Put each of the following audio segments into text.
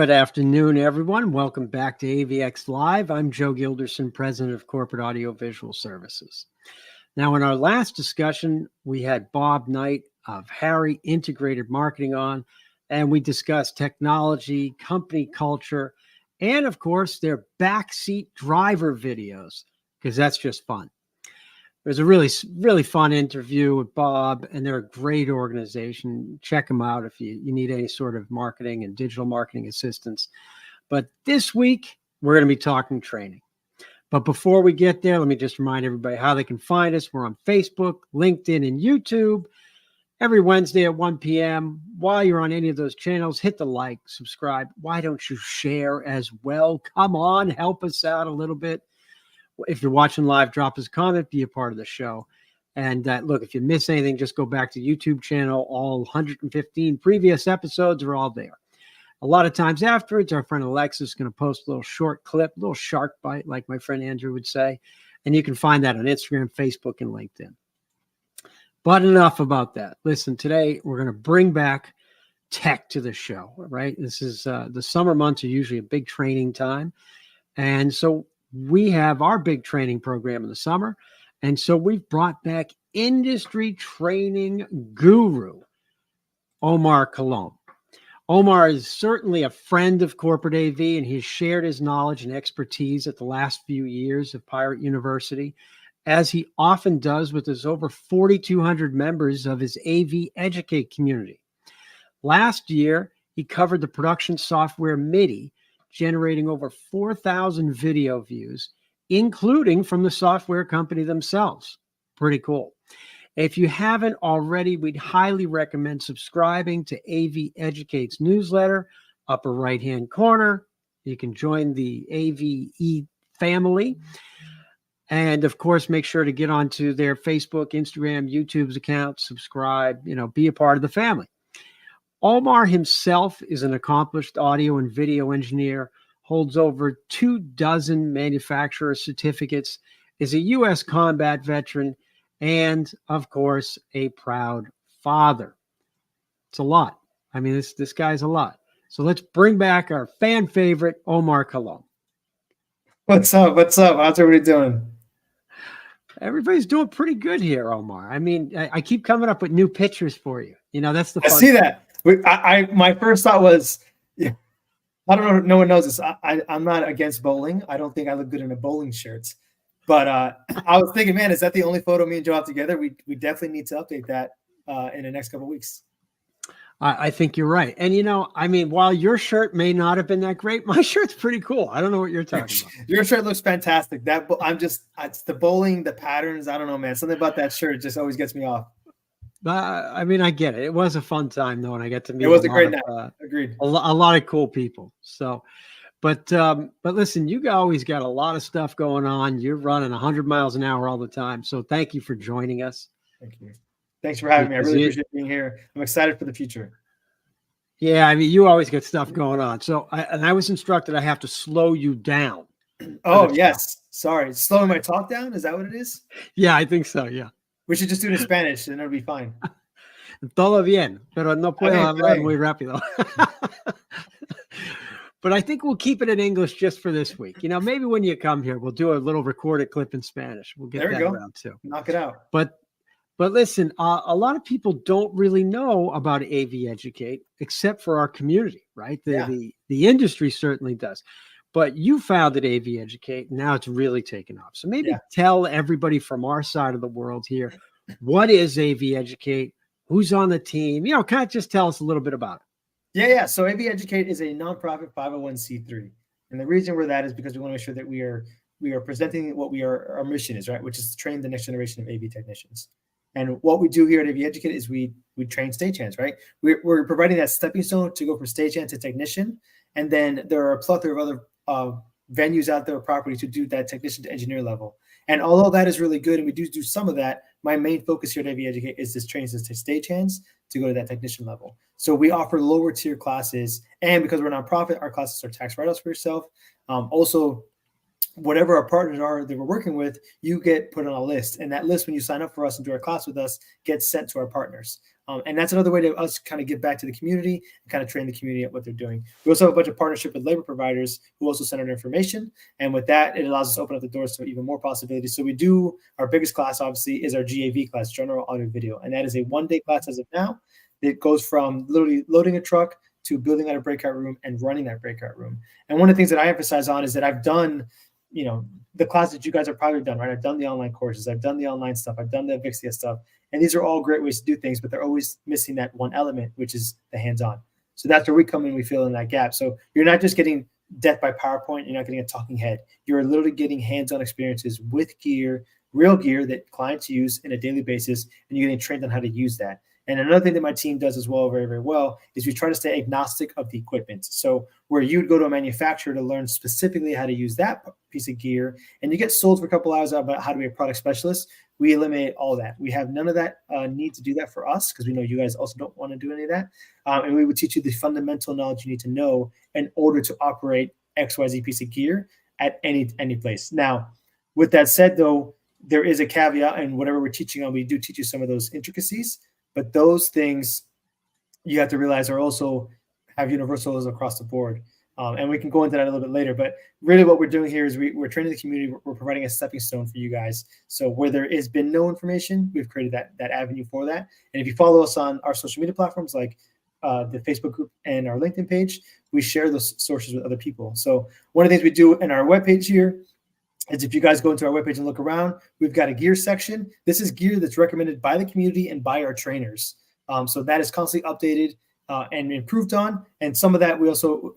Good afternoon, everyone. Welcome back to AVX Live. I'm Joe Gilderson, President of Corporate Audiovisual Services. Now, in our last discussion, we had Bob Knight of Harry Integrated Marketing on, and we discussed technology, company culture, and of course, their backseat driver videos, because that's just fun. It was a really fun interview with Bob, and they're a great organization. Check them out if you need any sort of marketing and digital marketing assistance. But this week, we're going to be talking training. But before we get there, let me just remind everybody how they can find us. We're on Facebook, LinkedIn, and YouTube every Wednesday at 1 p.m. While you're on any of those channels, hit the like, subscribe. Why don't you share as well? Come on, help us out a little bit. If you're watching live, drop us a comment, be a part of the show. And look, if you miss anything, just go back to YouTube channel. All 115 previous episodes are all there. A lot of times afterwards, our friend Alexis is going to post a little short clip, a little shark bite, like my friend Andrew would say. And you can find that on Instagram, Facebook, and LinkedIn. But enough about that. Listen, today we're going to bring back tech to the show, right? This is the summer months are usually a big training time. And so we have our big training program in the summer. And so we've brought back industry training guru, Omar Colom. Omar is certainly a friend of corporate AV, and he's shared his knowledge and expertise at the last few years of Pirate University, as he often does with his over 4,200 members of his AV Educate community. Last year, he covered the production software MIDI, generating over 4,000 video views, including from the software company themselves. Pretty cool. If you haven't already, we'd highly recommend subscribing to AV Educate's newsletter, upper right-hand corner. You can join the AVE family. And of course, make sure to get onto their Facebook, Instagram, YouTube's account, subscribe, be a part of the family. Omar himself is an accomplished audio and video engineer, holds over 24 manufacturer certificates, is a U.S. combat veteran, and, of course, a proud father. It's a lot. I mean, this guy's a lot. So let's bring back our fan favorite, Omar Colom. What's up? How's everybody doing? Everybody's doing pretty good here, Omar. I mean, I keep coming up with new pictures for you. That's the fun. I see that. My first thought was, I don't know. No one knows this. I'm not against bowling. I don't think I look good in a bowling shirt. But I was thinking, man, is that the only photo me and Joe have together? We definitely need to update that in the next couple of weeks. I think you're right. And, while your shirt may not have been that great, my shirt's pretty cool. I don't know what you're talking about. Your shirt looks fantastic. It's the bowling, the patterns. I don't know, man. Something about that shirt just always gets me off. I get it. It was a fun time, though, and I get to meet a great night. Agreed. A lot of cool people. So, but listen, you always got a lot of stuff going on. You're running 100 miles an hour all the time. So thank you for joining us. Thank you. Thanks for having me. I really appreciate being here. I'm excited for the future. Yeah, you always get stuff going on. So, I was instructed I have to slow you down. Oh, yes. Sorry. Slowing my talk down? Is that what it is? Yeah, I think so. Yeah. We should just do it in Spanish and it'll be fine. Todo bien, pero no puedo hablar muy rápido. But I think we'll keep it in English just for this week. Maybe when you come here, we'll do a little recorded clip in Spanish. We'll get that around too. Knock it out. But listen, a lot of people don't really know about AV Educate except for our community, right? The industry certainly does. But you founded AV Educate, and now it's really taken off. So maybe tell everybody from our side of the world here, what is AV Educate? Who's on the team? Kind of just tell us a little bit about it. Yeah. So AV Educate is a nonprofit 501c3. And the reason we're that is because we want to make sure that we are presenting what our mission is, right? Which is to train the next generation of AV technicians. And what we do here at AV Educate is we train stagehands, right? We're providing that stepping stone to go from stagehand to technician. And then there are a plethora of other venues out there, property to do that technician to engineer level. And although that is really good, and we do some of that, my main focus here at AV Educate is this training to stagehands to go to that technician level. So we offer lower tier classes, and because we're a nonprofit, our classes are tax write-offs for yourself. Also, whatever our partners are that we're working with, you get put on a list. And that list, when you sign up for us and do our class with us, gets sent to our partners. And that's another way to us kind of give back to the community and kind of train the community at what they're doing. We also have a bunch of partnership with labor providers who also send out information. And with that, it allows us to open up the doors to even more possibilities. So we do, our biggest class, obviously, is our GAV class, General Audio Video. And that is a one-day class as of now. It goes from literally loading a truck to building out a breakout room and running that breakout room. And one of the things that I emphasize on is that I've done, the class that you guys have probably done, right? I've done the online courses, I've done the online stuff, I've done the AVX stuff. And these are all great ways to do things, but they're always missing that one element, which is the hands-on. So that's where we come in, we fill in that gap. So you're not just getting death by PowerPoint, you're not getting a talking head. You're literally getting hands-on experiences with gear, real gear that clients use on a daily basis, and you're getting trained on how to use that. And another thing that my team does as well, very, very well, is we try to stay agnostic of the equipment. So where you'd go to a manufacturer to learn specifically how to use that piece of gear, and you get sold for a couple hours about how to be a product specialist, we eliminate all that. We have none of that need to do that for us, because we know you guys also don't want to do any of that. And we would teach you the fundamental knowledge you need to know in order to operate XYZ piece of gear at any place. Now, with that said, though, there is a caveat, and whatever we're teaching on, we do teach you some of those intricacies. But those things you have to realize are also have universals across the board. And we can go into that a little bit later. But really what we're doing here is we're training the community. We're providing a stepping stone for you guys. So where there has been no information, we've created that avenue for that. And if you follow us on our social media platforms like the Facebook group and our LinkedIn page, we share those sources with other people. So one of the things we do in our webpage here is if you guys go into our webpage and look around, we've got a gear section. This is gear that's recommended by the community and by our trainers. So that is constantly updated and improved on. And some of that we also,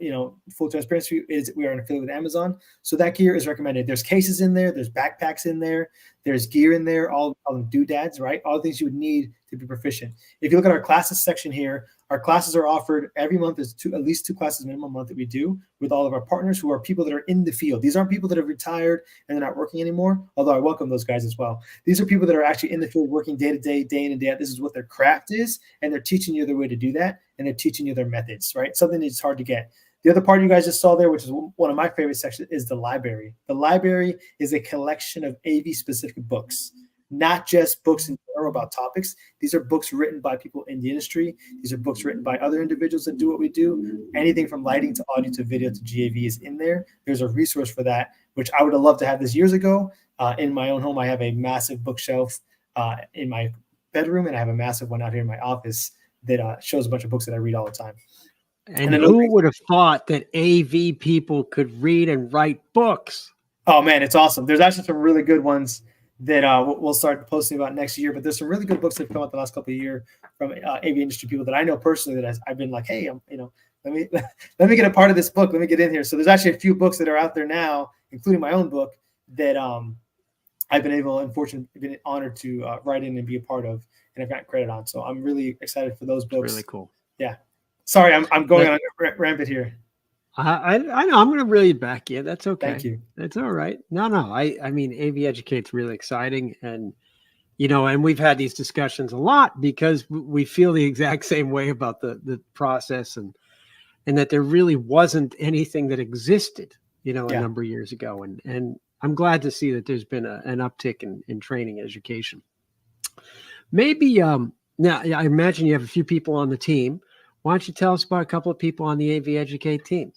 full transparency is we are an affiliate with Amazon. So that gear is recommended. There's cases in there. There's backpacks in there. There's gear in there, all doodads, right? All the things you would need to be proficient. If you look at our classes section here, our classes are offered every month. There's at least 2 classes minimum a month that we do with all of our partners who are people that are in the field. These aren't people that have retired and they're not working anymore, although I welcome those guys as well. These are people that are actually in the field working day to day, day in and day out. This is what their craft is, and they're teaching you the way to do that, and they're teaching you their methods, right? Something that's hard to get. The other part you guys just saw there, which is one of my favorite sections, is the library. The library is a collection of AV-specific books, not just books in general about topics. These are books written by people in the industry. These are books written by other individuals that do what we do. Anything from lighting to audio to video to GAV is in there. There's a resource for that, which I would have loved to have this years ago. In my own home, I have a massive bookshelf in my bedroom, and I have a massive one out here in my office that shows a bunch of books that I read all the time. And who would have thought that AV people could read and write books? Oh, man, it's awesome. There's actually some really good ones that we'll start posting about next year. But there's some really good books that have come out the last couple of years from AV industry people that I know personally that I've been like, hey, let me get a part of this book. Let me get in here. So there's actually a few books that are out there now, including my own book, that I've been able and been honored to write in and be a part of, and I've gotten credit on. So I'm really excited for those books. That's really cool. Yeah. Sorry, I'm going on a rampant here. I know I'm going to reel you back. Yeah, that's okay. Thank you. That's all right. No. I mean, AV Educate's really exciting, and and we've had these discussions a lot because we feel the exact same way about the process, and that there really wasn't anything that existed, a number of years ago, and I'm glad to see that there's been an uptick in training education. Maybe now I imagine you have a few people on the team. Why don't you tell us about a couple of people on the AV Educate team?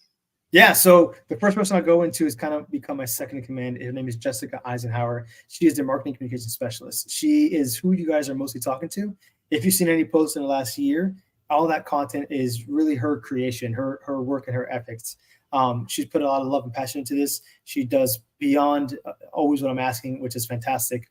Yeah, so the first person I'll go into is kind of become my second in command. Her name is Jessica Eisenhower. She is the marketing communication specialist. She is who you guys are mostly talking to. If you've seen any posts in the last year, all that content is really her creation, her work and her ethics. She's put a lot of love and passion into this. She does beyond always what I'm asking, which is fantastic.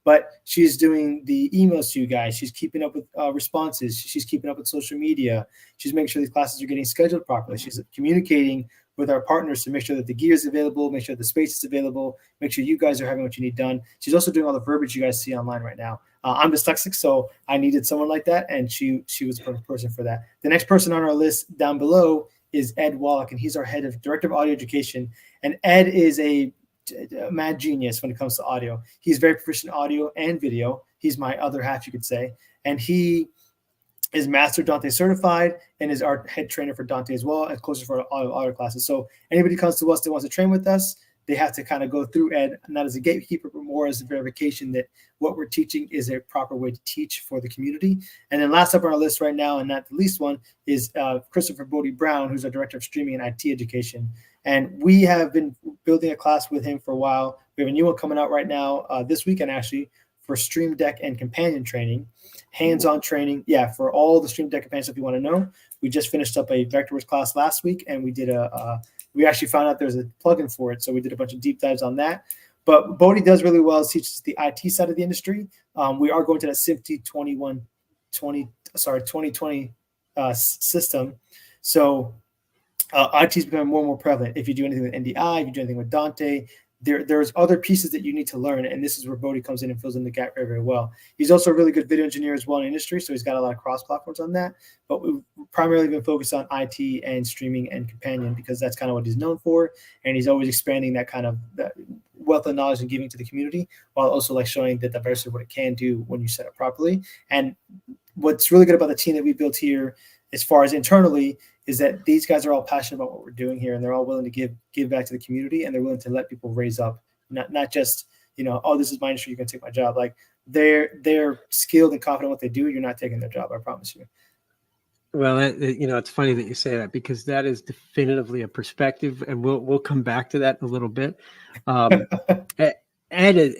But she's doing the emails to you guys. She's keeping up with responses. She's keeping up with social media. She's making sure these classes are getting scheduled properly. She's communicating with our partners to make sure that the gear is available, make sure the space is available, make sure you guys are having what you need done. She's also doing all the verbiage you guys see online right now. I'm dyslexic, so I needed someone like that, and she was the perfect person for that. The next person on our list down below is Ed Wallach, and he's our head of director of audio education. And Ed is a mad genius when it comes to audio. He's very proficient in audio and video. He's my other half, you could say. And he is Master Dante certified and is our head trainer for Dante as well, and closer for all our classes. So anybody comes to us that wants to train with us, they have to kind of go through Ed, not as a gatekeeper, but more as a verification that what we're teaching is a proper way to teach for the community. And then last up on our list right now, and not the least one, is Christopher Bodie Brown, who's our director of streaming and IT education. And we have been building a class with him for a while. We have a new one coming out right now this weekend, actually, for Stream Deck and companion training, hands-on training. Yeah, for all the Stream Deck companions, if you want to know. We just finished up a Vectorworks class last week, and we did we actually found out there's a plugin for it, so we did a bunch of deep dives on that. But Bodie does really well. He teaches the IT side of the industry. We are going to that SIMT 2020 system. So IT is becoming more and more prevalent. If you do anything with NDI, if you do anything with Dante, there's other pieces that you need to learn, and this is where Bodie comes in and fills in the gap very, very well. He's also a really good video engineer as well in the industry, so he's got a lot of cross-platforms on that. But we've primarily been focused on IT and streaming and companion because that's kind of what he's known for, and he's always expanding that kind of that wealth of knowledge and giving to the community, while also like showing the diversity of what it can do when you set it properly. And what's really good about the team that we built here, as far as internally, is that these guys are all passionate about what we're doing here, and they're all willing to give back to the community, and they're willing to let people raise up, not just, oh, this is my industry, you can take my job. Like they're skilled and confident in what they do. You're not taking their job, I promise you. Well, it's funny that you say that, because that is definitively a perspective, and we'll come back to that in a little bit. Ed,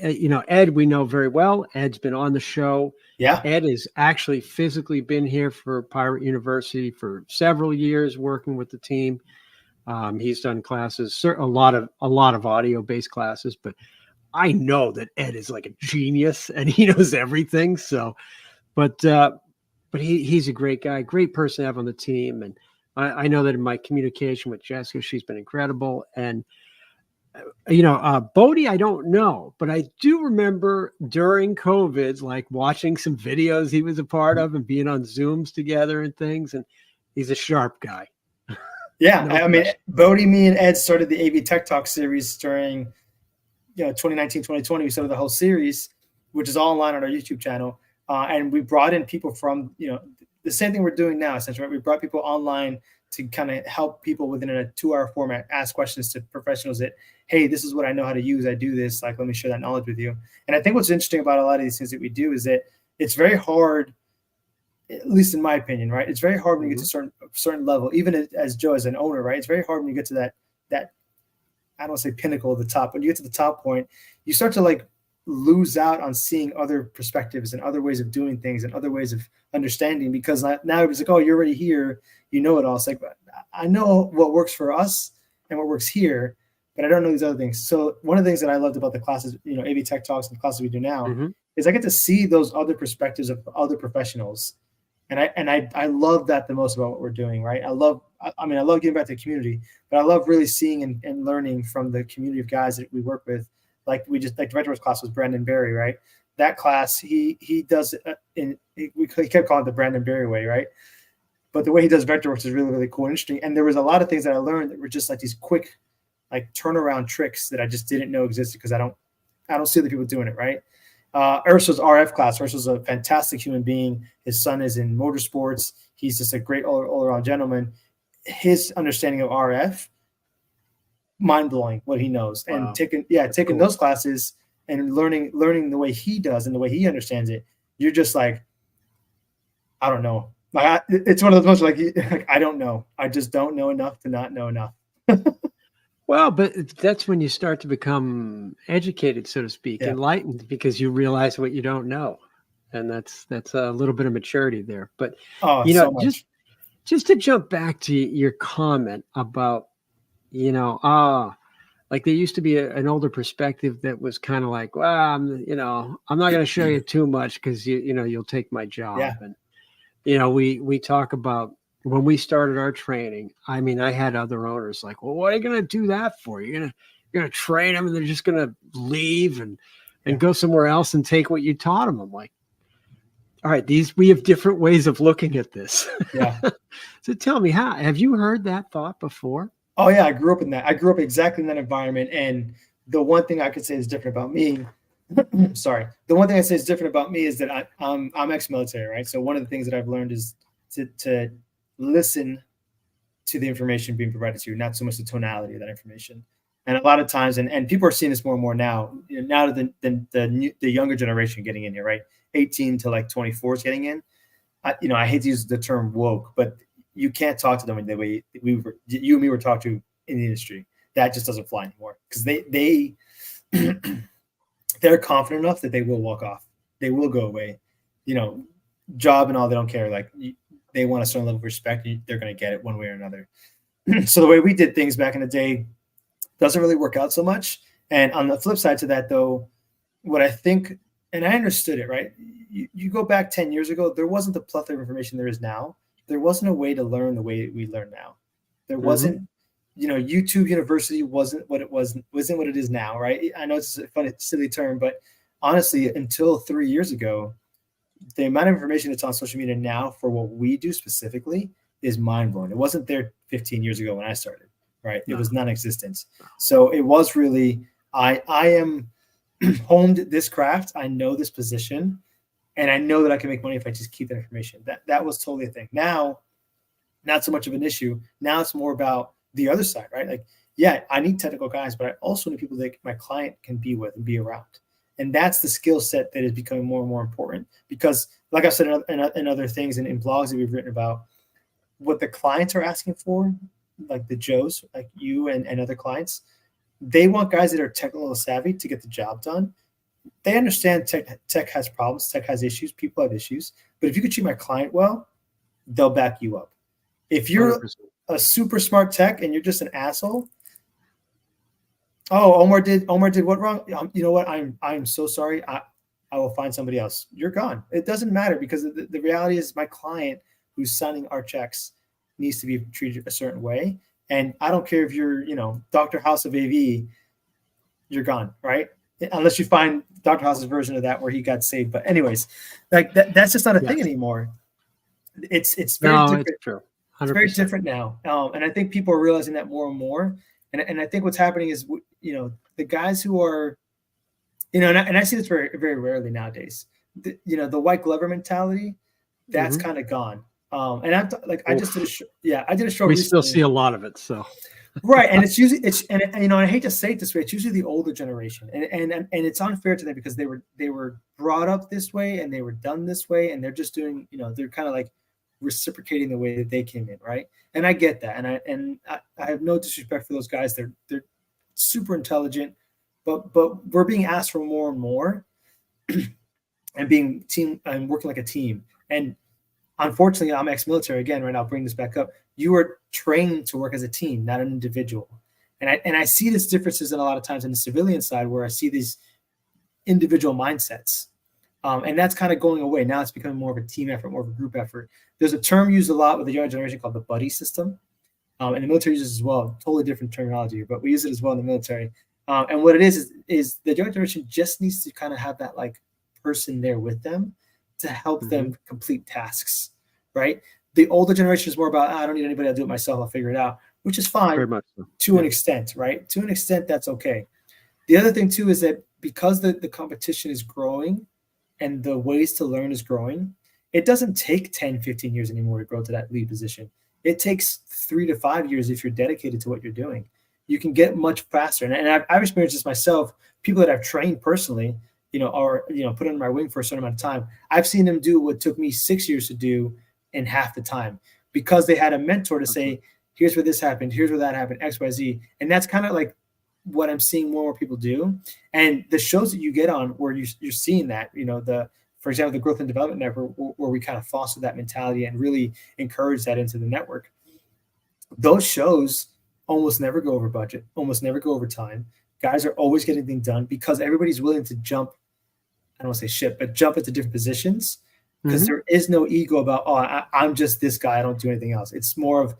Ed, we know very well. Ed's been on the show. Yeah. Ed has actually physically been here for Pirate University for several years, working with the team. He's done classes, a lot of audio-based classes, but I know that Ed is like a genius and he knows everything. So, but he's a great guy, great person to have on the team. And I know that in my communication with Jessica, she's been incredible. And Bodie, I don't know, but I do remember during COVID, like watching some videos he was a part of and being on Zooms together and things. And he's a sharp guy. Yeah. I mean, Bodie, me and Ed started the AV Tech Talk series during, 2019, 2020. We started the whole series, which is all online on our YouTube channel. And we brought in people from, the same thing we're doing now, essentially. Right? We brought people online to kind of help people within a 2-hour format, ask questions to professionals that, hey, this is what I know how to use. I do this. Like, let me share that knowledge with you. And I think what's interesting about a lot of these things that we do is that it's very hard, at least in my opinion, right? It's very hard when you get to a certain level, even as Joe, as an owner, right? It's very hard when you get to that I don't want to say pinnacle of the top. When you get to the top point, you start to like lose out on seeing other perspectives and other ways of doing things and other ways of understanding, because now it's like, oh, you're already here, you know it all. It's like, I know what works for us and what works here, but I don't know these other things. So one of the things that I loved about the classes, AV Tech Talks and the classes we do now, is I get to see those other perspectives of other professionals. And I love that the most about what we're doing, right? I love giving back to the community, but I love really seeing and learning from the community of guys that we work with. Like the Vectorworks class was Brandon Berry, right? That class, he does he kept calling it the Brandon Berry way, right? But the way he does Vectorworks is really, really cool and interesting. And there was a lot of things that I learned that were just like these quick, like turnaround tricks that I just didn't know existed, because I don't see other people doing it, right? Ursul's RF class. Ursul's a fantastic human being. His son is in motorsports. He's just a great all-around gentleman. His understanding of RF, mind-blowing what he knows. Wow. And taking cool. Those classes and learning the way he does and the way he understands it, you're just like, I don't know. Like it's one of those moments like I don't know. I just don't know enough to not know enough. Well, but that's when you start to become educated, so to speak, enlightened, because you realize what you don't know. And that's a little bit of maturity there. But, just to jump back to your comment about, like there used to be an older perspective that was kind of like, well, I'm not going to show you too much because, you'll take my job. Yeah. And, we talk about, when we started our training, I mean, I had other owners like, well, what are you going to do that for? You're going to train them and they're just going to leave and go somewhere else and take what you taught them. I'm like, all right, we have different ways of looking at this. Yeah. So tell me, have you heard that thought before? Oh yeah. I grew up in that. I grew up exactly in that environment. And the one thing I could say is different about me, sorry. The one thing I say is different about me is that I'm ex-military, right? So one of the things that I've learned is to listen to the information being provided to you, not so much the tonality of that information. And a lot of times, and people are seeing this more and more now, now that the younger generation getting in here, right? 18 to like 24 is getting in. I hate to use the term woke, but you can't talk to them the way you and me were talked to in the industry. That just doesn't fly anymore because they're confident enough that they will walk off. They will go away. Job and all, they don't care. Like they want a certain level of respect. They're going to get it one way or another. So the way we did things back in the day doesn't really work out so much. And on the flip side to that, though, what I think, and I understood it, right? You go back 10 years ago, there wasn't the plethora of information there is now. There wasn't a way to learn the way we learn now. There wasn't, YouTube University wasn't what it is now, right? I know it's a funny, silly term, but honestly, until 3 years ago, the amount of information that's on social media now for what we do specifically is mind-blowing. It wasn't there 15 years ago when I started, right? It was non-existent. So it was really, I am honed this craft. I know this position, and I know that I can make money if I just keep that information. That was totally a thing. Now, not so much of an issue. Now it's more about the other side, right? Like, yeah, I need technical guys, but I also need people that my client can be with and be around. And that's the skill set that is becoming more and more important because, like I said, in other things and in blogs that we've written about, what the clients are asking for, like the Joes, like you and other clients, they want guys that are technical savvy to get the job done. They understand tech has problems, tech has issues, people have issues. But if you could treat my client well, they'll back you up. If you're 100%. A super smart tech and you're just an asshole, oh, Omar did what wrong? You know what? I'm so sorry. I will find somebody else. You're gone. It doesn't matter because the reality is my client who's signing our checks needs to be treated a certain way. And I don't care if you're, Dr. House of AV, you're gone, right? Unless you find Dr. House's version of that where he got saved. But anyways, like that's just not a thing anymore. It's very different. It's true. 100%. It's very different now. And I think people are realizing that more and more. And I think what's happening is, the guys who are, and I see this very, very rarely nowadays, the white glover mentality, that's kind of gone. And I'm I just did a show. Yeah, I did a show. We recently. Still see a lot of it. So. Right. And it's usually, and I hate to say it this way, it's usually the older generation. And it's unfair to them because they were brought up this way and they were done this way. And they're just doing, they're kind of like reciprocating the way that they came in. Right. And I get that. And I have no disrespect for those guys. They're super intelligent, but we're being asked for more and more and being team and working like a team. And unfortunately, I'm ex-military again, right? I'll bring this back up. You are trained to work as a team, not an individual. And I see these differences in a lot of times in the civilian side where I see these individual mindsets. And that's kind of going away. Now it's becoming more of a team effort, more of a group effort. There's a term used a lot with the younger generation called the buddy system. And the military uses it as well. Totally different terminology, but we use it as well in the military. And what it is the younger generation just needs to kind of have that like person there with them to help them complete tasks, right? The older generation is more about, I don't need anybody, I'll do it myself, I'll figure it out, which is fine. Very much so. To an extent, right? To an extent, that's okay. The other thing too is that because the competition is growing and the ways to learn is growing, it doesn't take 10, 15 years anymore to grow to that lead position. It takes 3 to 5 years if you're dedicated to what you're doing. You can get much faster. And I've experienced this myself. People that I've trained personally, or put under my wing for a certain amount of time, I've seen them do what took me 6 years to do in half the time because they had a mentor to say, here's where this happened, here's where that happened, X, Y, Z. And that's kind of like what I'm seeing more and more people do. And the shows that you get on where you're seeing that, for example, the Growth and Development Network, where we kind of foster that mentality and really encourage that into the network. Those shows almost never go over budget, almost never go over time. Guys are always getting things done because everybody's willing to jump, I don't want to say shit, but jump into different positions because there is no ego about, I'm just this guy, I don't do anything else. It's more of,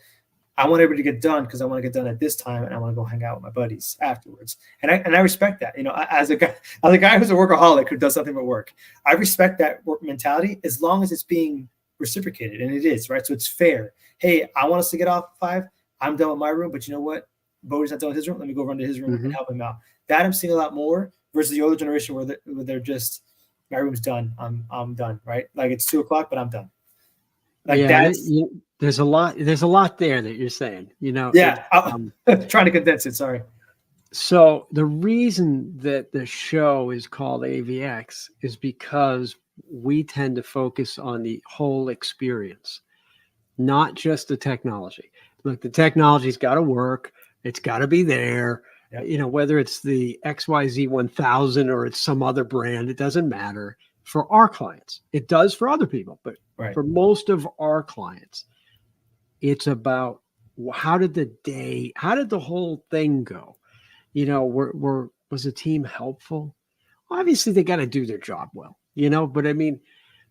I want everybody to get done because I want to get done at this time and I want to go hang out with my buddies afterwards. And I respect that. As a guy who's a workaholic who does something but work, I respect that work mentality as long as it's being reciprocated, and it is, right? So it's fair. Hey, I want us to get off at 5. I'm done with my room, but you know what? Bodie's not done with his room. Let me go run to his room and help him out. That I'm seeing a lot more versus the older generation where they're just, my room's done. I'm done, right? Like it's 2:00, but I'm done. Like there's a lot there that you're saying, Yeah, I'm trying to condense it. Sorry. So the reason that the show is called AVX is because we tend to focus on the whole experience, not just the technology. Look, the technology's got to work. It's got to be there. Yep. You know, whether it's the XYZ 1000 or it's some other brand, it doesn't matter for our clients. It does for other people, but Right. for most of our clients, it's about how did the whole thing go? You know, was the team helpful? Obviously, they got to do their job well, you know, but I mean,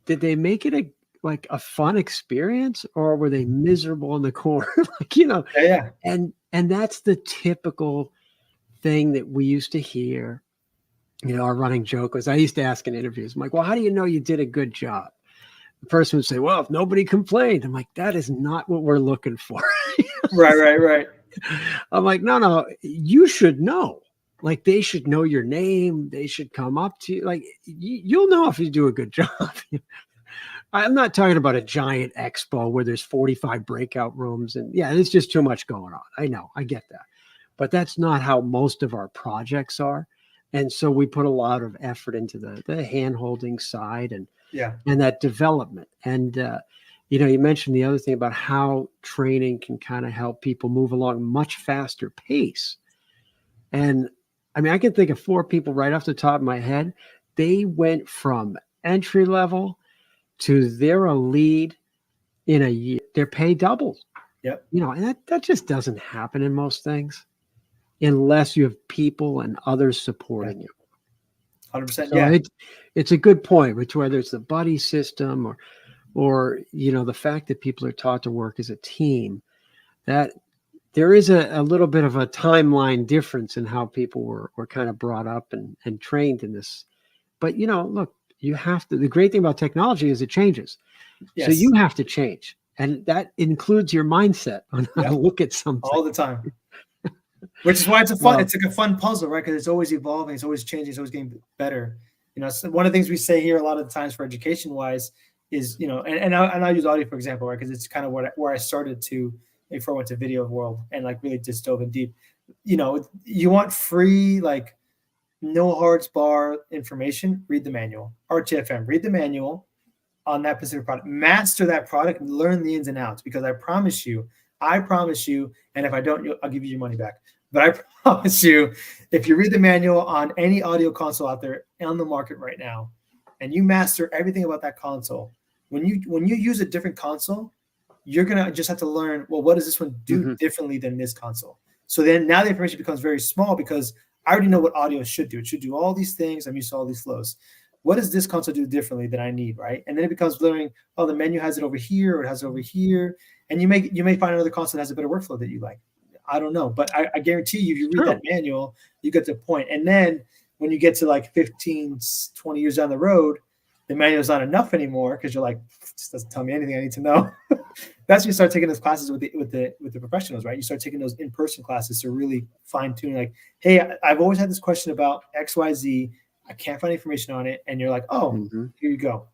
did they make it a fun experience, or were they miserable in the corner? Like, you know, Yeah. and that's the typical thing that we used to hear. You know, our running joke was, I used to ask in interviews, I'm like, well, how do you know you did a good job? The person would say, well, if nobody complained. I'm like, that is not what we're looking for. Right. I'm like, no, you should know. Like, they should know your name. They should come up to you. Like, you'll know if you do a good job. I'm not talking about a giant expo where there's 45 breakout rooms. And yeah, there's just too much going on. I know, I get that. But that's not how most of our projects are. And so we put a lot of effort into the hand-holding side and that development. And, you know, you mentioned the other thing about how training can kind of help people move along much faster pace. And I mean, I can think of 4 people right off the top of my head. They went from entry level to they're a lead in a year. Their pay doubles. Yep. You know, and that just doesn't happen in most things unless you have people and others supporting you. 100%. So Yeah. It's a good point, which whether it's the buddy system or, you know, the fact that people are taught to work as a team, that there is a little bit of a timeline difference in how people were kind of brought up and trained in this. But, you know, look, you have to, the great thing about technology is it changes. Yes. So you have to change. And that includes your mindset on how to look at something. All the time. Which is why it's it's like a fun puzzle, right? Because it's always evolving, it's always changing, it's always getting better. You know, so one of the things we say here a lot of the times for education wise is, you know, and I'll use audio for example, right? Because it's kind of where I started to before I went to video world and like really just dove in deep. You know, you want free, like no hard bar information, read the manual. RTFM, read the manual on that specific product, master that product, and learn the ins and outs. Because I promise you, and if I don't, I'll give you your money back. But I promise you, if you read the manual on any audio console out there on the market right now, and you master everything about that console, when you use a different console, you're gonna just have to learn, well, what does this one do differently than this console? So then now the information becomes very small because I already know what audio should do. It should do all these things. I'm used to all these flows. What does this console do differently than I need, right? And then it becomes learning, oh, the menu has it over here or it has it over here. And you may find another console that has a better workflow that you like. I don't know, but I guarantee you, if you read that manual, you get to a point. And then when you get to like 15, 20 years down the road, the manual's not enough anymore because you're like, this doesn't tell me anything I need to know. That's when you start taking those classes with the professionals, right? You start taking those in-person classes to really fine tune, like, hey, I've always had this question about XYZ. I can't find information on it. And you're like, oh, here you go.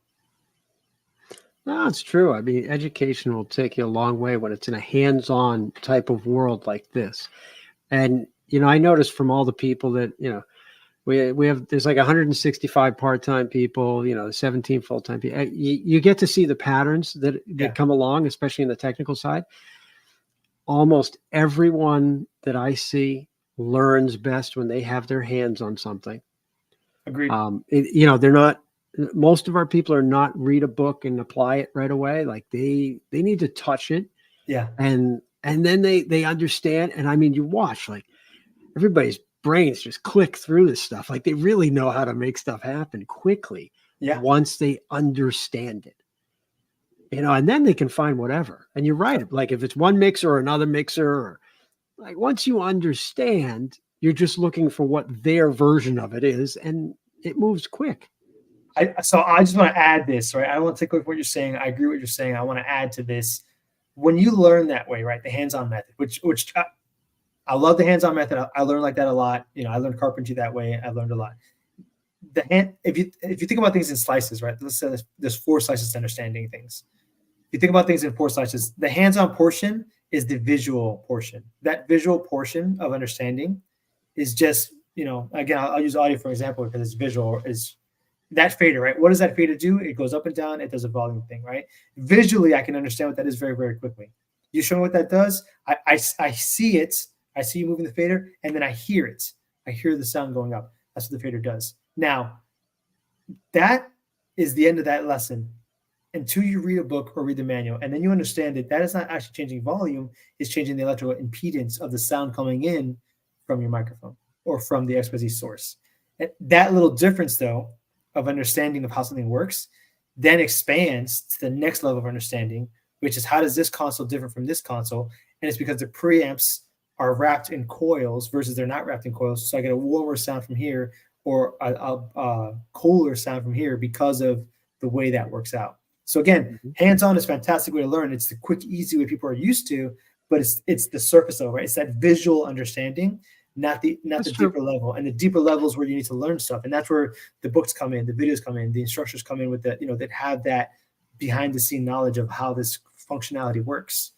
No, it's true. I mean, education will take you a long way when it's in a hands-on type of world like this. And, you know, I noticed from all the people that, you know, we have, there's like 165 part-time people, you know, 17 full-time people. You get to see the patterns that come along, especially in the technical side. Almost everyone that I see learns best when they have their hands on something. Agreed. You know, they're not, most of our people are not read a book and apply it right away. Like they need to touch it. Yeah. And then they understand. And I mean, you watch, like everybody's brains just click through this stuff. Like they really know how to make stuff happen quickly once they understand it. You know, and then they can find whatever. And you're right. Like if it's one mixer or another mixer, or like once you understand, you're just looking for what their version of it is, and it moves quick. So I just want to add this, right? I don't want to take away what you're saying. I agree with what you're saying. I want to add to this. When you learn that way, right, the hands-on method, which I love the hands-on method. I learned like that a lot. You know, I learned carpentry that way. I learned a lot. If you think about things in slices, right? Let's say there's 4 slices to understanding things. If you think about things in 4 slices, the hands-on portion is the visual portion. That visual portion of understanding is just, again, I'll use audio for example because it's visual, is that fader, right? What does that fader do? It goes up and down. It does a volume thing, right? Visually, I can understand what that is very, very quickly. You show me what that does. I see it. I see you moving the fader, and then I hear it. I hear the sound going up. That's what the fader does. Now, that is the end of that lesson until you read a book or read the manual. And then you understand that is not actually changing volume. It's changing the electrical impedance of the sound coming in from your microphone or from the XYZ source. And that little difference, though, of understanding of how something works then expands to the next level of understanding, which is how does this console differ from this console? And it's because the preamps are wrapped in coils versus they're not wrapped in coils. So I get a warmer sound from here or a cooler sound from here because of the way that works out. So again, hands-on is a fantastic way to learn. It's the quick, easy way people are used to, but it's the surface level, right? It's that visual understanding, not the deeper level. And the deeper levels where you need to learn stuff. And that's where the books come in, the videos come in, the instructors come in with that, that have that behind the scene knowledge of how this functionality works.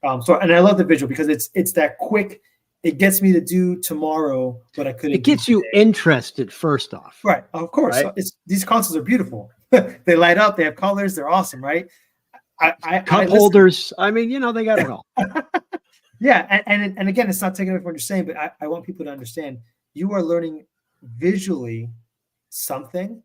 And I love the visual because it's that quick. It gets me to do tomorrow what I couldn't. It gets you interested first off, right? Of course, right? These consoles are beautiful. They light up. They have colors. They're awesome, right? Cup holders. I mean, they got it all. Yeah, and again, it's not taking away from what you're saying, but I want people to understand you are learning visually something,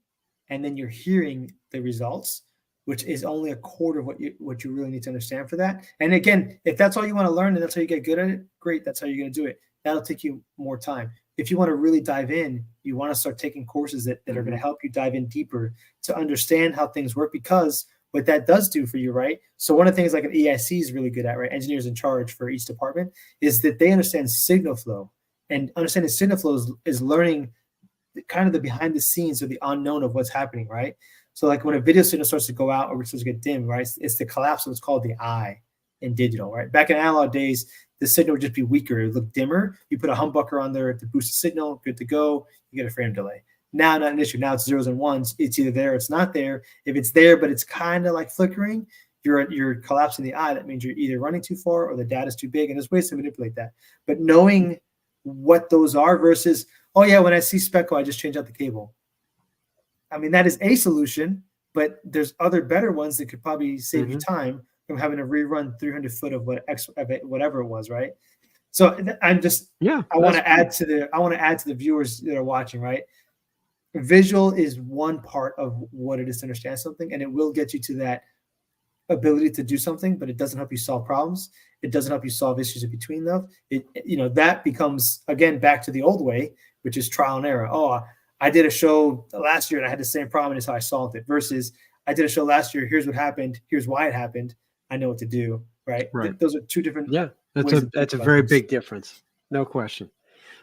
and then you're hearing the results, which is only a quarter of what you really need to understand for that. And again, if that's all you want to learn and that's how you get good at it, great. That's how you're going to do it. That'll take you more time. If you want to really dive in, you want to start taking courses that are going to help you dive in deeper to understand how things work, because what that does do for you, right? So one of the things like an EIC is really good at, right? Engineers in charge for each department, is that they understand signal flow. And understanding signal flow is learning kind of the behind the scenes or the unknown of what's happening, right? So like when a video signal starts to go out or starts to get dim, right? It's the collapse of what's called the eye in digital, right? Back in analog days, the signal would just be weaker. It would look dimmer. You put a humbucker on there to boost the signal, good to go. You get a frame delay. Now, not an issue. Now it's zeros and ones. It's either there or it's not there. If it's there, but it's kind of like flickering, you're collapsing the eye. That means you're either running too far or the data's too big, and there's ways to manipulate that. But knowing what those are versus, oh yeah, when I see speckle, I just change out the cable. I mean, that is a solution, but there's other better ones that could probably save you time from having to rerun 300 foot of whatever it was, right? So I'm just, I want to add to the viewers that are watching, right? Visual is one part of what it is to understand something, and it will get you to that ability to do something, but it doesn't help you solve problems. It doesn't help you solve issues in between them. That becomes, again, back to the old way, which is trial and error. Oh, I did a show last year and I had the same problem, and it's how I solved it, versus I did a show last year. Here's what happened. Here's why it happened. I know what to do. Right. Those are two different. Yeah. That's a very big difference. No question.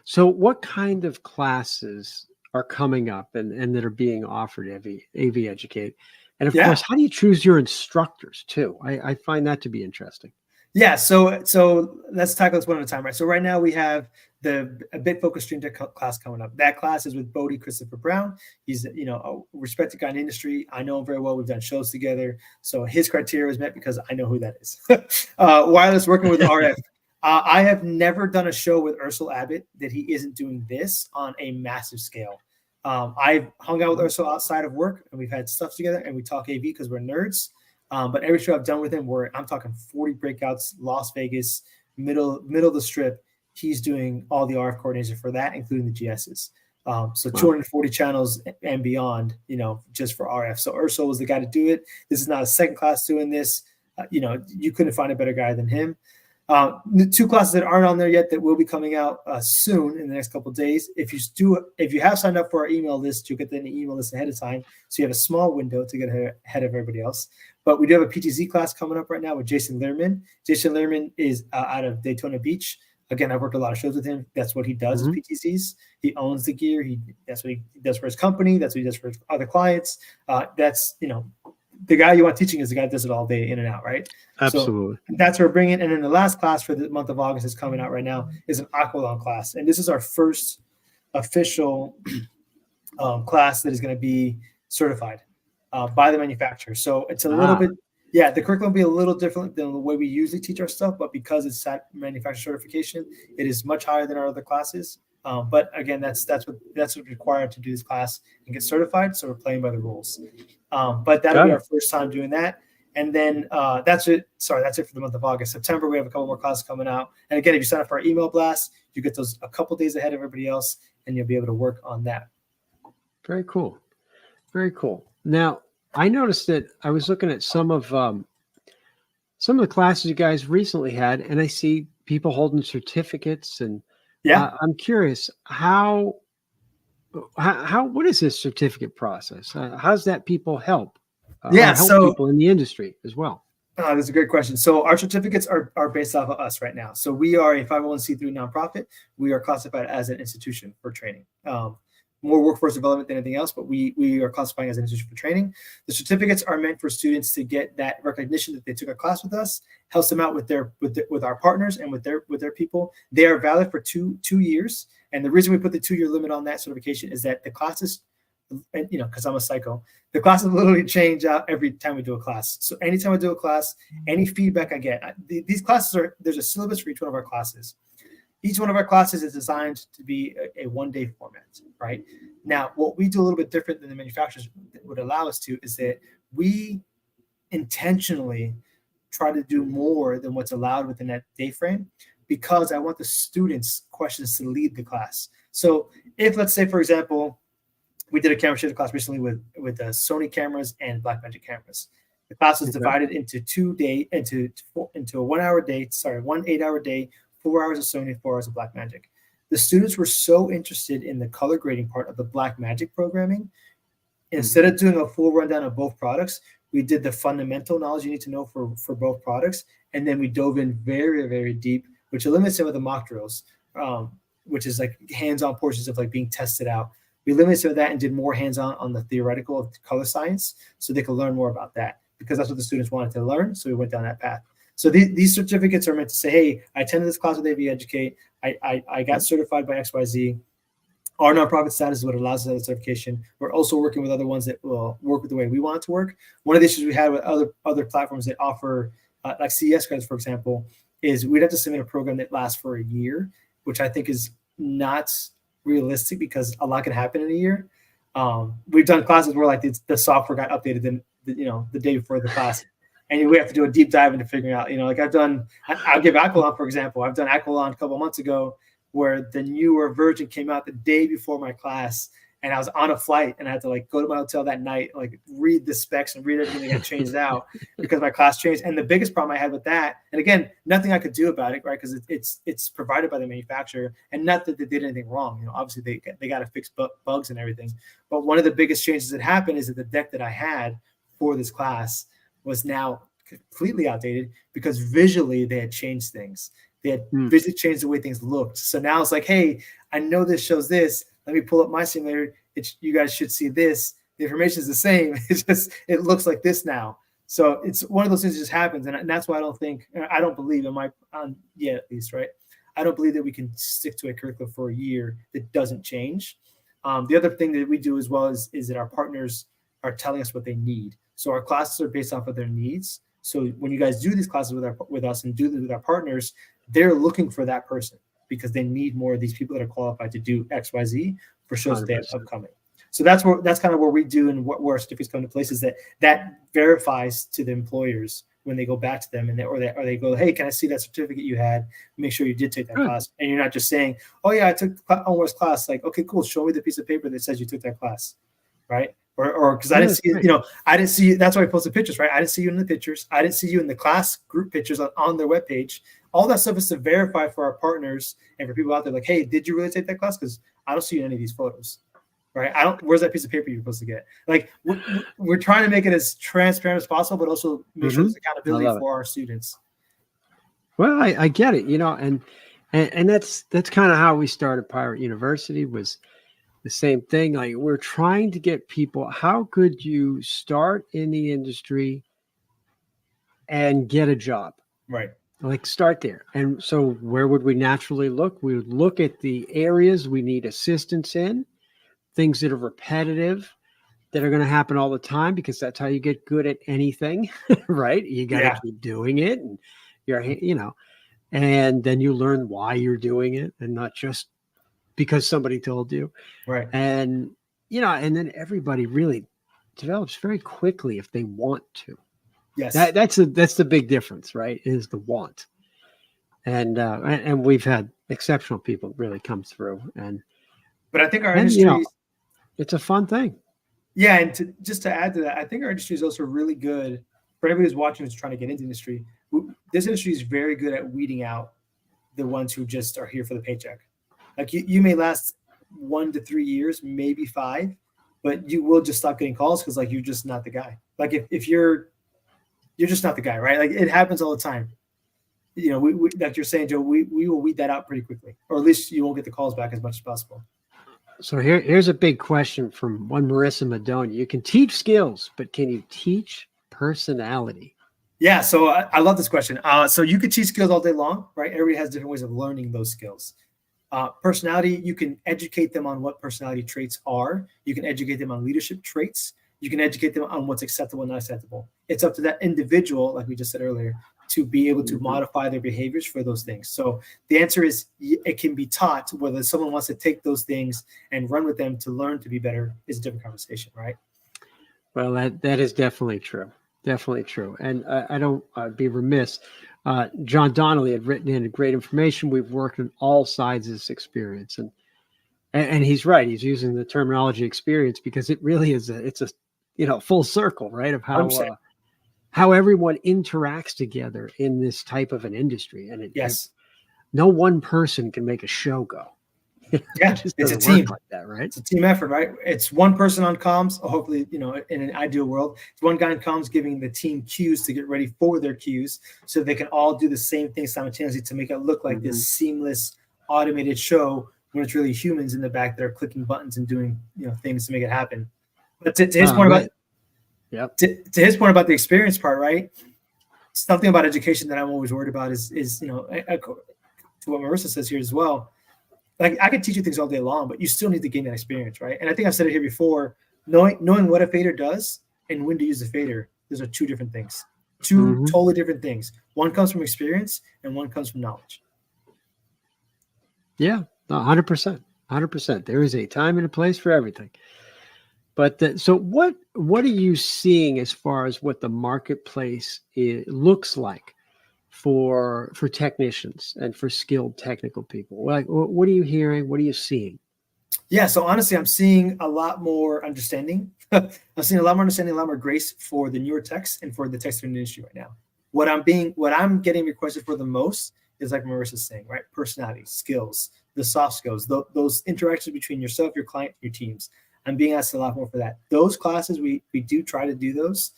So what kind of classes are coming up and that are being offered at AV Educate? And of course, how do you choose your instructors too? I find that to be interesting. Yeah. So let's tackle this one at a time, right? So right now we have a bit focused stream tech class coming up. That class is with Bodie Christopher Brown. He's, a respected guy in the industry. I know him very well. We've done shows together. So his criteria was met because I know who that is. Wireless working with RF. I have never done a show with Ursel Abbott that he isn't doing this on a massive scale. I've hung out with Ursel outside of work, and we've had stuff together, and we talk AV because we're nerds. But every show I've done with him, I'm talking 40 breakouts, Las Vegas, middle of the strip. He's doing all the RF coordination for that, including the GSs. So 240 channels and beyond, just for RF. So Ursel was the guy to do it. This is not a second class doing this. You couldn't find a better guy than him. The two classes that aren't on there yet that will be coming out soon in the next couple of days. If you have signed up for our email list, you'll get the email list ahead of time. So you have a small window to get ahead of everybody else. But we do have a PTZ class coming up right now with Jason Lehrman. Jason Lehrman is out of Daytona Beach. Again, I've worked a lot of shows with him. That's what he does is PTZs. He owns the gear. That's what he does for his company. That's what he does for his other clients. That's, the guy you want teaching is the guy that does it all day in and out, right? Absolutely. So that's what we're bringing. And then the last class for the month of August is coming out right now is an Aqualon class. And this is our first official class that is going to be certified by the manufacturer. So it's a little bit, the curriculum will be a little different than the way we usually teach our stuff, but because it's that manufacturer certification, it is much higher than our other classes. But again, that's what's required to do this class and get certified. So we're playing by the rules. But that'll be our first time doing that. And then that's it. Sorry, that's it for the month of August. September, we have a couple more classes coming out. And again, if you sign up for our email blast, you get those a couple days ahead of everybody else, and you'll be able to work on that. Very cool. Very cool. Now, I noticed that I was looking at some of the classes you guys recently had, and I see people holding certificates. And I'm curious, what is this certificate process? How does that people help? Help people in the industry as well? That's a great question. So our certificates are based off of us right now. So we are a 501c3 nonprofit. We are classified as an institution for training. More workforce development than anything else, but we are classifying as an institution for training. The certificates are meant for students to get that recognition that they took a class with us, helps them out with our partners and with their people. They are valid for two years. And the reason we put the 2-year limit on that certification is that the classes, because I'm a psycho, the classes literally change out every time we do a class. So anytime I do a class, any feedback I get, these classes there's a syllabus for each one of our classes. Each one of our classes is designed to be a one-day format, right? Now, what we do a little bit different than the manufacturers would allow us to is that we intentionally try to do more than what's allowed within that day frame, because I want the students' questions to lead the class. So if, let's say, for example, we did a camera shader class recently with Sony cameras and Blackmagic cameras. The class was divided into a 1 hour day, 1 8-hour day, 4 hours of Sony, 4 hours of Blackmagic. The students were so interested in the color grading part of the Blackmagic programming. Instead of doing a full rundown of both products, we did the fundamental knowledge you need to know for both products. And then we dove in very, very deep, which eliminates some of the mock drills, which is like hands-on portions of like being tested out. We eliminated some of that and did more hands-on on the theoretical of color science, so they could learn more about that, because that's what the students wanted to learn. So we went down that path. So these certificates are meant to say, hey, I attended this class with AV Educate. I got certified by XYZ. Our nonprofit status is what allows us that certification. We're also working with other ones that will work with the way we want it to work. One of the issues we had with other platforms that offer, like CES credits, for example, is we'd have to submit a program that lasts for a year, which I think is not realistic, because a lot can happen in a year. We've done classes where like the software got updated the day before the class. And we have to do a deep dive into figuring out, like I'll give Aquilon, for example. I've done Aquilon a couple of months ago, where the newer version came out the day before my class, and I was on a flight and I had to like go to my hotel that night, like read the specs and read everything that got changed out because my class changed. And the biggest problem I had with that, and again, nothing I could do about it, right? Because it's provided by the manufacturer, and not that they did anything wrong. Obviously they got to fix bugs and everything. But one of the biggest changes that happened is that the deck that I had for this class was now completely outdated, because visually they had changed things. They had visually changed the way things looked. So now it's like, hey, I know this shows this. Let me pull up my simulator. You guys should see this. The information is the same. It's just, it looks like this now. So it's one of those things that just happens. And that's why I don't believe in at least, right? I don't believe that we can stick to a curriculum for a year that doesn't change. The other thing that we do as well is that our partners are telling us what they need. So our classes are based off of their needs. So when you guys do these classes with us and do this with our partners, they're looking for that person, because they need more of these people that are qualified to do XYZ for shows that they have upcoming. So that's kind of where we do, and where our certificates come into place, is that verifies to the employers when they go back to them, and or they go, hey, can I see that certificate you had? Make sure you did take that class, and you're not just saying, oh yeah, I took Omar's class. Like, okay, cool. Show me the piece of paper that says you took that class, right? Or because I didn't see it, I didn't see you. That's why I posted pictures, right? I didn't see you in the pictures. I didn't see you in the class group pictures on their webpage. All that stuff is to verify for our partners and for people out there, like, hey, did you really take that class? Because I don't see you in any of these photos, right? Where's that piece of paper you're supposed to get? Like, we're trying to make it as transparent as possible, but also make sure there's accountability for our students. Well, I get it, and that's kind of how we started Pirate University, was the same thing. Like, we're trying to get people, how could you start in the industry and get a job? Right. Like, start there. And so where would we naturally look? We would look at the areas we need assistance in, things that are repetitive, that are going to happen all the time, because that's how you get good at anything, right? You got to keep doing it, and and then you learn why you're doing it, and not just because somebody told you. Right. And, and then everybody really develops very quickly if they want to. Yes. That's the big difference, right? Is the want. And we've had exceptional people really come through. But I think our industry, it's a fun thing. Yeah. And just to add to that, I think our industry is also really good for anybody who's watching, who's trying to get into industry. This industry is very good at weeding out the ones who just are here for the paycheck. Like you may last 1 to 3 years, maybe 5, but you will just stop getting calls because like you're just not the guy. Like if you're just not the guy, right? Like it happens all the time. We like you're saying, Joe, we will weed that out pretty quickly, or at least you won't get the calls back as much as possible. So here's a big question from one Marissa Madonia. You can teach skills, but can you teach personality? Yeah, so I love this question. So you could teach skills all day long, right? Everybody has different ways of learning those skills. Personality, you can educate them on what personality traits are. You can educate them on leadership traits. You can educate them on what's acceptable and not acceptable. It's up to that individual, like we just said earlier, to be able to modify their behaviors for those things. So the answer is it can be taught. Whether someone wants to take those things and run with them to learn to be better is a different conversation, right? Well, that is definitely true. Definitely true. And I'd be remiss. John Donnelly had written in great information. We've worked on all sides of this experience. And he's right. He's using the terminology experience because it really is it's a full circle, right? Of how everyone interacts together in this type of an industry. And no one person can make a show go. Yeah, it's a team like that, right? It's a team effort, right? It's one person on comms. Hopefully, in an ideal world, it's one guy on comms giving the team cues to get ready for their cues, so they can all do the same thing simultaneously to make it look like this seamless, automated show when it's really humans in the back that are clicking buttons and doing things to make it happen. But to his point about to his point about the experience part, right? Something about education that I'm always worried about is to what Marissa says here as well. Like I could teach you things all day long, but you still need to gain that experience, right? And I think I've said it here before, knowing what a fader does and when to use the fader, those are two different things. Two totally different things. One comes from experience and one comes from knowledge. Yeah, 100%. 100%. There is a time and a place for everything. But so what are you seeing as far as what the marketplace looks like for technicians and for skilled technical people? Like, what are you hearing? What are you seeing? Yeah, so honestly, I'm seeing a lot more understanding. I'm seeing a lot more understanding, a lot more grace for the newer techs and for the techs in the industry right now. What I'm getting requested for the most is like Marissa's saying, right? Personality, skills, the soft skills, those interactions between yourself, your client, your teams. I'm being asked a lot more for that. Those classes, we do try to do those.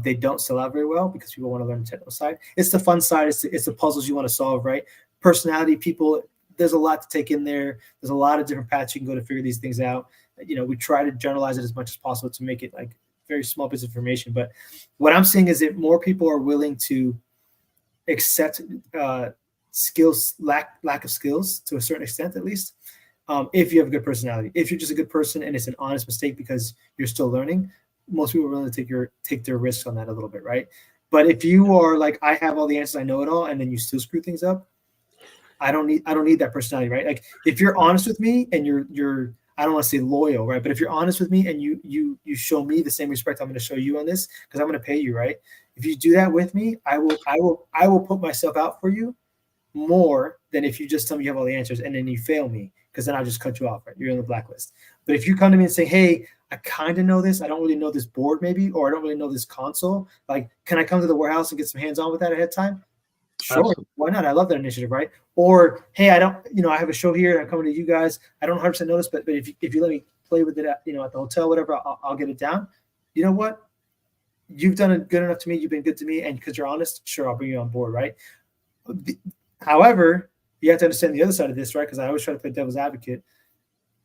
They don't sell out very well because people want to learn the technical side. It's the fun side. It's the puzzles you want to solve, right? Personality, people, there's a lot to take in there. There's a lot of different paths you can go to figure these things out. We try to generalize it as much as possible to make it like very small bits of information. But what I'm seeing is that more people are willing to accept skills, lack of skills to a certain extent, at least. If you have a good personality, if you're just a good person and it's an honest mistake because you're still learning, most people are willing to take their risks on that a little bit, right? But if you are like, I have all the answers, I know it all, and then you still screw things up, I don't need that personality, right? Like if you're honest with me and you're I don't want to say loyal, right? But if you're honest with me and you show me the same respect I'm going to show you on this, because I'm going to pay you, right? If you do that with me, I will put myself out for you more than if you just tell me you have all the answers and then you fail me, because then I'll just cut you off, right? You're on the blacklist. But if you come to me and say, hey, I kind of know this, I don't really know this board maybe, or I don't really know this console, like, can I come to the warehouse and get some hands-on with that ahead of time? Sure. Absolutely. Why not? I love that initiative, right? Or, hey, I have a show here and I'm coming to you guys. I don't 100% know this, but if you let me play with it at the hotel, whatever, I'll get it down. You know what? You've done it good enough to me. You've been good to me. And because you're honest, sure, I'll bring you on board, right? However, you have to understand the other side of this, right? Because I always try to play devil's advocate.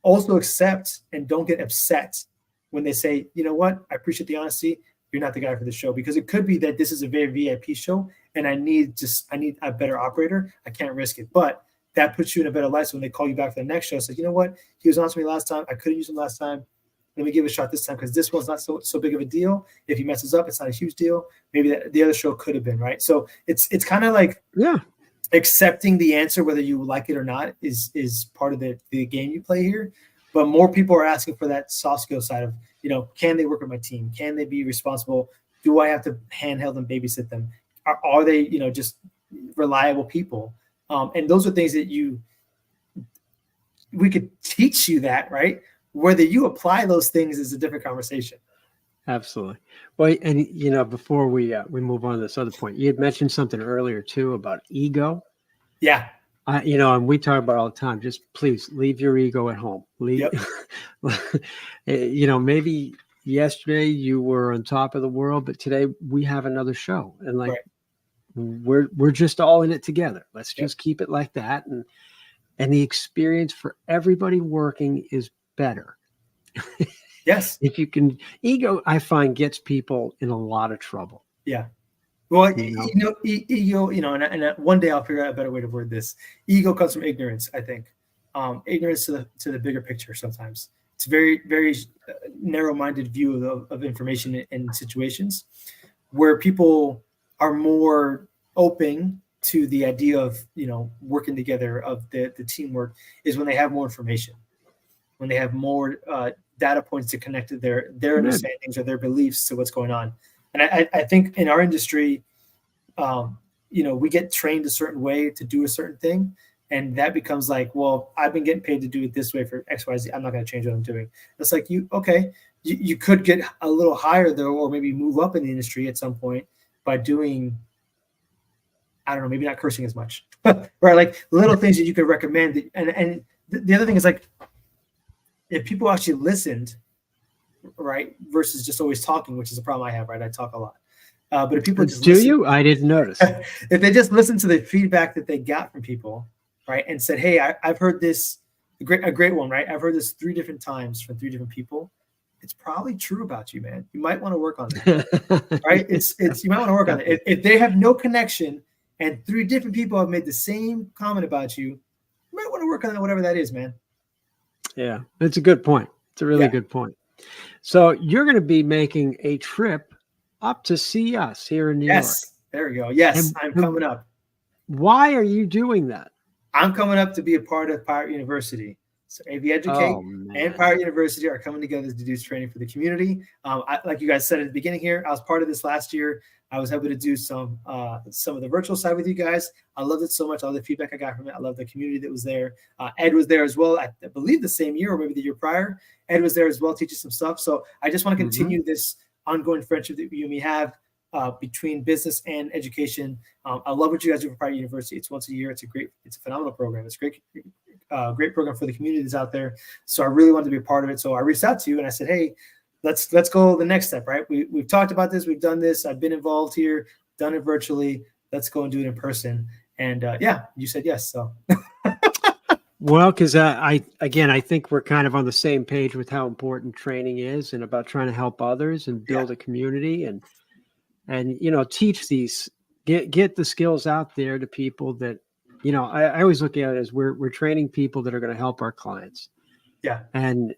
Also accept and don't get upset when they say, you know what? I appreciate the honesty. You're not the guy for the show, because it could be that this is a very VIP show and I need a better operator. I can't risk it. But that puts you in a better light. So when they call you back for the next show, it's like, you know what? He was honest with me last time. I couldn't use him last time. Let me give it a shot this time, because this one's not so big of a deal. If he messes up, it's not a huge deal. Maybe the other show could have been, right? So it's kind of like, yeah, accepting the answer, whether you like it or not, is part of the game you play here. But more people are asking for that soft skill side of, can they work with my team? Can they be responsible? Do I have to handheld and babysit them? Are they, just reliable people? And those are things that we could teach you that, right? Whether you apply those things is a different conversation. Absolutely. Well, and before we move on to this other point, you had mentioned something earlier too about ego. Yeah. And we talk about it all the time. Just please leave your ego at home. Yep. Maybe yesterday you were on top of the world, but today we have another show, and Right. we're just all in it together. Let's just keep it like that, and the experience for everybody working is better. Yes. If you can, ego, I find, gets people in a lot of trouble. Yeah. Well, ego, and one day I'll figure out a better way to word this. Ego comes from ignorance, I think. Ignorance to the bigger picture sometimes. It's a very, very narrow-minded view of information in situations where people are more open to the idea of, working together, of the teamwork, is when they have more information, when they have more data points to connect to their understandings or their beliefs to what's going on. And I think in our industry, we get trained a certain way to do a certain thing. And that becomes like, well, I've been getting paid to do it this way for X, Y, Z. I'm not going to change what I'm doing. It's like, you could get a little higher though, or maybe move up in the industry at some point by doing, I don't know, maybe not cursing as much, right? Like little things that you could recommend. And the other thing is like, if people actually listened, right, versus just always talking, which is a problem I have, right? I talk a lot. But if people just listen, I didn't notice. If they just listen to the feedback that they got from people, right, and said, hey, I've heard this, a great one, right? I've heard this 3 different times from 3 different people. It's probably true about you, man. You might want to work on that, right? It's you might want to work on it. If they have no connection and 3 different people have made the same comment about you, you might want to work on that, whatever that is, man. Yeah, it's a good point. It's a really good point. So you're going to be making a trip up to see us here in New York. Yes, there we go. Yes, I'm coming up. Why are you doing that? I'm coming up to be a part of Pirate University. So AV Educate and Pirate University are coming together to do training for the community. Like you guys said at the beginning here, I was part of this last year. I was able to do some of the virtual side with you guys. I loved it so much. All the feedback I got from it. I love the community that was there. Ed was there as well. I believe the same year or maybe the year prior. Ed was there as well, teaching some stuff. So I just want to continue this ongoing friendship that you and me have between business and education. I love what you guys do for Pirate University. It's once a year. It's a phenomenal program. It's great program for the community that's out there. So I really wanted to be a part of it. So I reached out to you and I said, hey, let's go the next step, right? We've talked about this. We've done this. I've been involved here, done it virtually. Let's go and do it in person. And you said yes. So. Well, because I think we're kind of on the same page with how important training is and about trying to help others and build a community and teach these, get the skills out there to people that, I always look at it as we're training people that are going to help our clients. Yeah. And,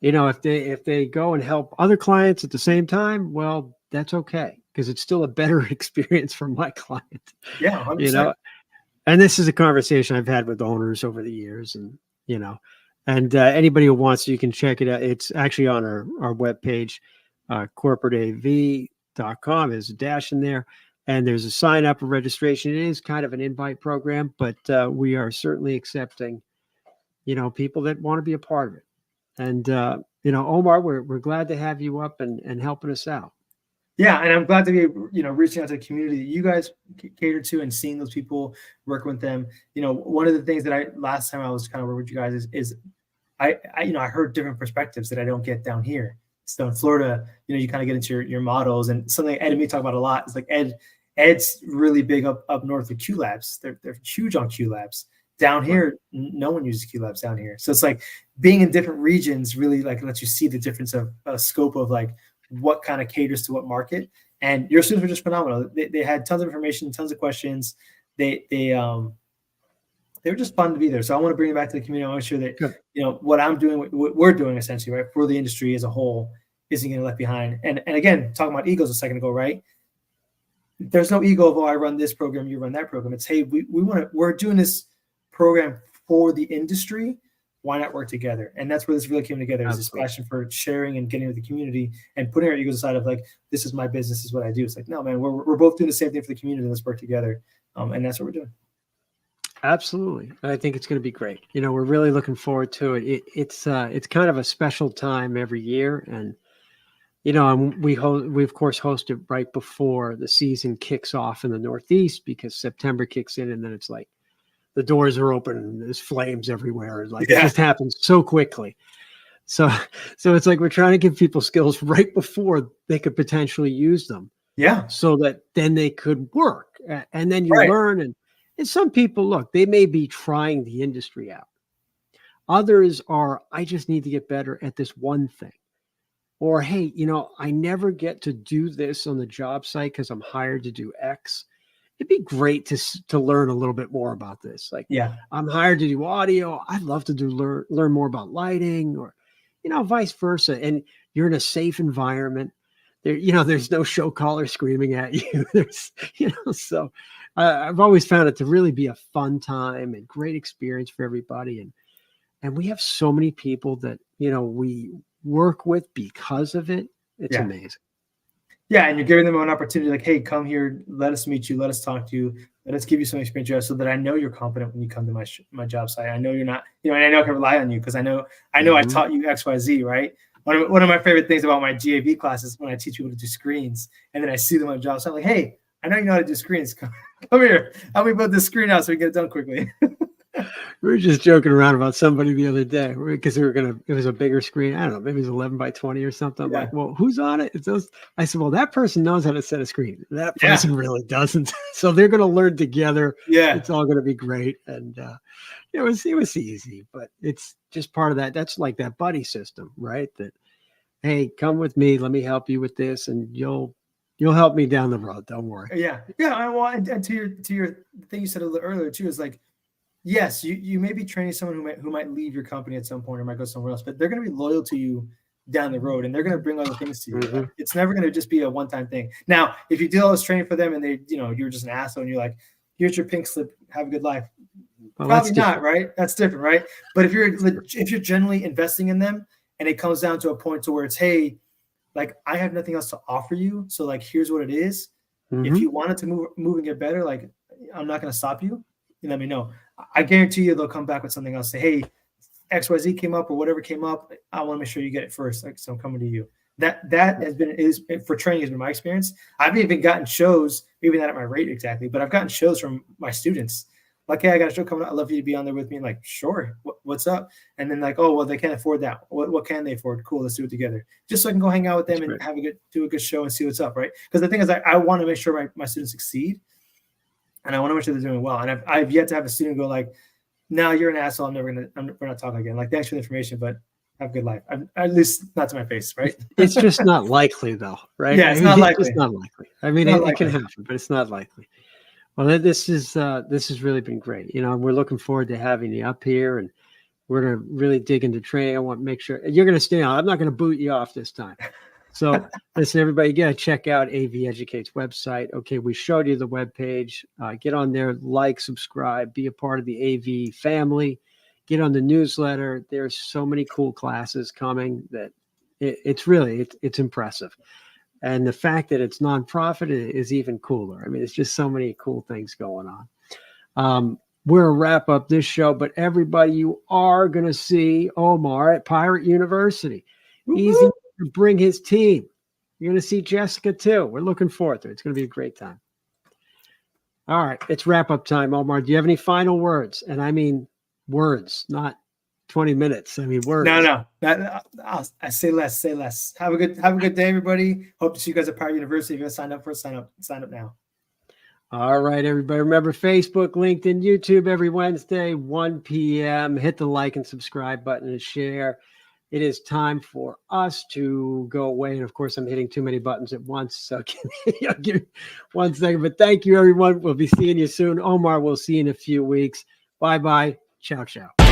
if they go and help other clients at the same time, well, that's okay. Because it's still a better experience for my client. Yeah. 100%. And this is a conversation I've had with owners over the years, and anybody who wants, you can check it out. It's actually on our webpage, corporateav.com. There's a dash in there, and there's a sign up and registration. It is kind of an invite program, but we are certainly accepting, people that want to be a part of it. And Omar, we're glad to have you up and helping us out. Yeah, and I'm glad to be, reaching out to the community that you guys cater to and seeing those people, working with them. One of the things that last time I was kind of working with you guys is I heard different perspectives that I don't get down here. So in Florida, you kind of get into your models, and something Ed and me talk about a lot is like Ed's really big up north with Q Labs. They're huge on Q Labs. Down here, no one uses Q Labs down here. So it's like being in different regions really like lets you see the difference of scope of like what kind of caters to what market. And your students were just phenomenal. They had tons of information, tons of questions. They were just fun to be there. So I want to bring it back to the community. I want to make sure that, what I'm doing, what we're doing essentially, right, for the industry as a whole isn't getting left behind. And again, talking about egos a second ago, right? there's no ego of, oh, I run this program, you run that program. It's, hey, we're doing this program for the industry. Why not work together? And that's where this really came together, is this passion for sharing and getting with the community and putting our egos aside of like, this is my business, this is what I do. It's like, no, man, we're both doing the same thing for the community. Let's work together. And that's what we're doing. Absolutely. I think it's going to be great. We're really looking forward to it. It's kind of a special time every year. And, we of course host it right before the season kicks off in the Northeast, because September kicks in and then it's like the doors are open and there's flames everywhere. It just happens so quickly. So it's like we're trying to give people skills right before they could potentially use them. Yeah. So that then they could work. And then you learn. And some people, look, they may be trying the industry out. Others are, I just need to get better at this one thing. Or, hey, I never get to do this on the job site because I'm hired to do X. It'd be great to learn a little bit more about this. Like, I'm hired to do audio. I'd love to learn more about lighting, or, vice versa. And you're in a safe environment. There's no show caller screaming at you. So I've always found it to really be a fun time and great experience for everybody. And we have so many people that, we work with because of it. It's amazing. Yeah. And you're giving them an opportunity, like, hey, come here, let us meet you, let us talk to you, let us give you some experience so that I know you're competent when you come to my job site. I know you're not, and I know I can rely on you because I know I taught you XYZ, right? One of my favorite things about my GAV classes when I teach people to do screens, and then I see them on jobs, so I'm like, hey, I know you know how to do screens. Come here, help me build this screen out so we can get it done quickly. We were just joking around about somebody the other day because it was a bigger screen. I don't know, maybe it was 11 by 20 or something. I'm like, well, who's on it? It's those. I said, well, that person knows how to set a screen. That person really doesn't. So they're going to learn together. Yeah. It's all going to be great. And it was easy, but it's just part of that. That's like that buddy system, right? That, hey, come with me. Let me help you with this. And you'll help me down the road. Don't worry. Yeah. Yeah. Well, and to your thing you said a little earlier too, is like, yes, you may be training someone who might leave your company at some point or might go somewhere else, but they're going to be loyal to you down the road, and they're going to bring other things to you. Mm-hmm. It's never going to just be a one-time thing. Now, if you do all this training for them and they, you're just an asshole and you're like, here's your pink slip, have a good life. Well, probably not, right? That's different, right? But if you're generally investing in them and it comes down to a point to where it's, hey, like, I have nothing else to offer you, so like, here's what it is. Mm-hmm. If you wanted to move and get better, like, I'm not going to stop you. You let me know. I guarantee you they'll come back with something else. Say, hey, XYZ came up or whatever came up. I want to make sure you get it first. Like, so I'm coming to you. That is for training has been my experience. I've even gotten shows, maybe not at my rate exactly, but I've gotten shows from my students. Like, hey, I got a show coming up. I'd love you to be on there with me. And like, sure. What's up? And then like, oh, well, they can't afford that. What can they afford? Cool. Let's do it together. Just so I can go hang out with them and do a good show and see what's up. Right. Because the thing is, I want to make sure my students succeed. And I want to make sure they're doing well. And I've yet to have a student go like, no, you're an asshole. We're not talking again. Like, thanks for the information, but have a good life. At least not to my face, right? It's just not likely though, right? Yeah, it's not likely. It's not likely. I mean, it can happen, but it's not likely. Well, this has really been great. We're looking forward to having you up here, and we're going to really dig into training. I want to make sure you're going to stay on. I'm not going to boot you off this time. So listen, everybody, you got to check out AV Educate's website. Okay, we showed you the webpage. Get on there, like, subscribe, be a part of the AV family. Get on the newsletter. There's so many cool classes coming that it's really impressive. And the fact that it's nonprofit is even cooler. I mean, it's just so many cool things going on. We're going to wrap up this show, but everybody, you are going to see Omar at Pirate University. Easy to bring his team. You're going to see Jessica too. We're looking forward to it. It's going to be a great time. All right, it's wrap up time. Omar, do you have any final words? And I mean words, not 20 minutes. I mean words. No. I say less. Say less. Have a good day, everybody. Hope to see you guys at Pirate University. If you're going to sign up. Sign up now. All right, everybody. Remember Facebook, LinkedIn, YouTube every Wednesday, 1 p.m. Hit the like and subscribe button and share. It is time for us to go away. And of course, I'm hitting too many buttons at once. So give me 1 second. But thank you, everyone. We'll be seeing you soon. Omar, we'll see you in a few weeks. Bye-bye. Ciao, ciao.